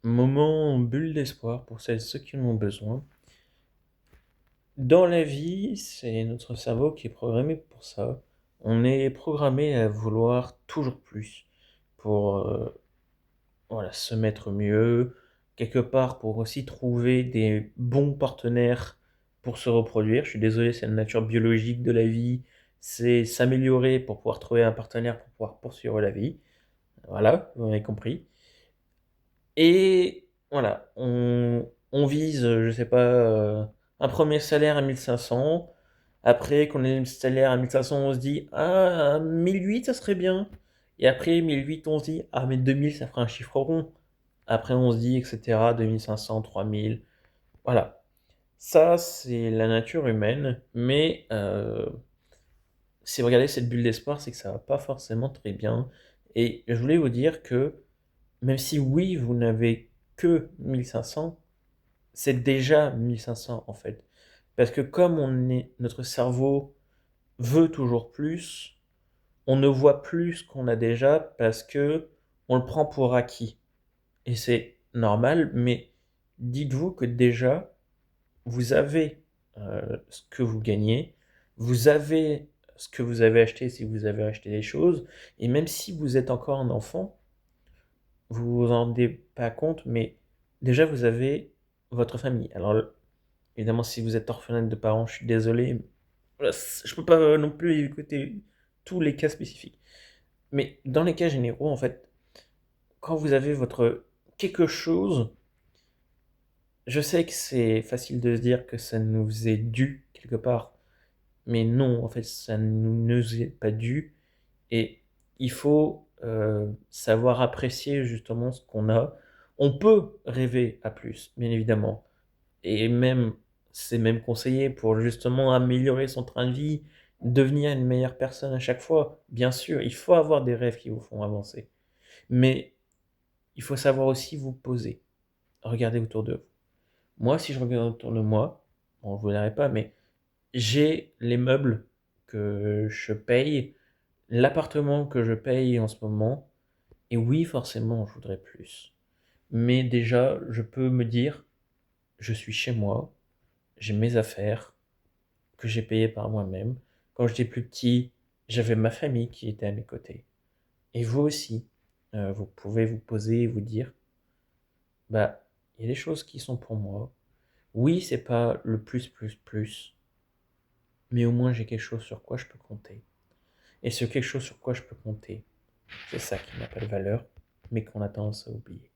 Moment bulle d'espoir pour celles et ceux qui en ont besoin. Dans la vie, c'est notre cerveau qui est programmé pour ça. On est programmé à vouloir toujours plus pour voilà, se mettre mieux, quelque part pour aussi trouver des bons partenaires pour se reproduire. Je suis désolé, c'est la nature biologique de la vie, c'est s'améliorer pour pouvoir trouver un partenaire pour pouvoir poursuivre la vie. Voilà, vous avez compris. Et voilà, on vise, je sais pas, un premier salaire à 1500. Après, qu'on ait le salaire à 1500, on se dit, ah, 1008, ça serait bien. Et après, 1008, on se dit, ah, mais 2000, ça ferait un chiffre rond. Après, on se dit, etc., 2500, 3000. Voilà. Ça, c'est la nature humaine. Mais si vous regardez cette bulle d'espoir, c'est que ça va pas forcément très bien. Et je voulais vous dire que même si oui, vous n'avez que 1500, c'est déjà 1500 en fait. Parce que comme notre cerveau veut toujours plus, on ne voit plus ce qu'on a déjà parce que on le prend pour acquis. Et c'est normal, mais dites-vous que déjà, vous avez ce que vous gagnez, vous avez ce que vous avez acheté si vous avez acheté des choses, et même si vous êtes encore un enfant, vous vous en rendez pas compte, mais déjà vous avez votre famille. Alors évidemment, si vous êtes orphelin de parents, je suis désolé, je peux pas non plus écouter tous les cas spécifiques. Mais dans les cas généraux, en fait, quand vous avez votre quelque chose, je sais que c'est facile de se dire que ça nous est dû quelque part, mais non, en fait, ça ne nous est pas dû. Et il faut savoir apprécier justement ce qu'on a. On peut rêver à plus, bien évidemment. Et même, c'est même conseillé pour justement améliorer son train de vie, devenir une meilleure personne à chaque fois. Bien sûr, il faut avoir des rêves qui vous font avancer. Mais il faut savoir aussi vous poser. Regardez autour de vous. Moi, si je regarde autour de moi, bon, vous ne verrez pas, mais j'ai les meubles que je paye, l'appartement que je paye en ce moment, et oui, forcément, je voudrais plus. Mais déjà, je peux me dire, je suis chez moi, j'ai mes affaires que j'ai payées par moi-même. Quand j'étais plus petit, j'avais ma famille qui était à mes côtés. Et vous aussi, vous pouvez vous poser et vous dire, bah, il y a des choses qui sont pour moi. Oui, c'est pas le plus, plus, plus, mais au moins j'ai quelque chose sur quoi je peux compter. Et ce quelque chose sur quoi je peux compter, c'est ça qui n'a pas de valeur, mais qu'on a tendance à oublier.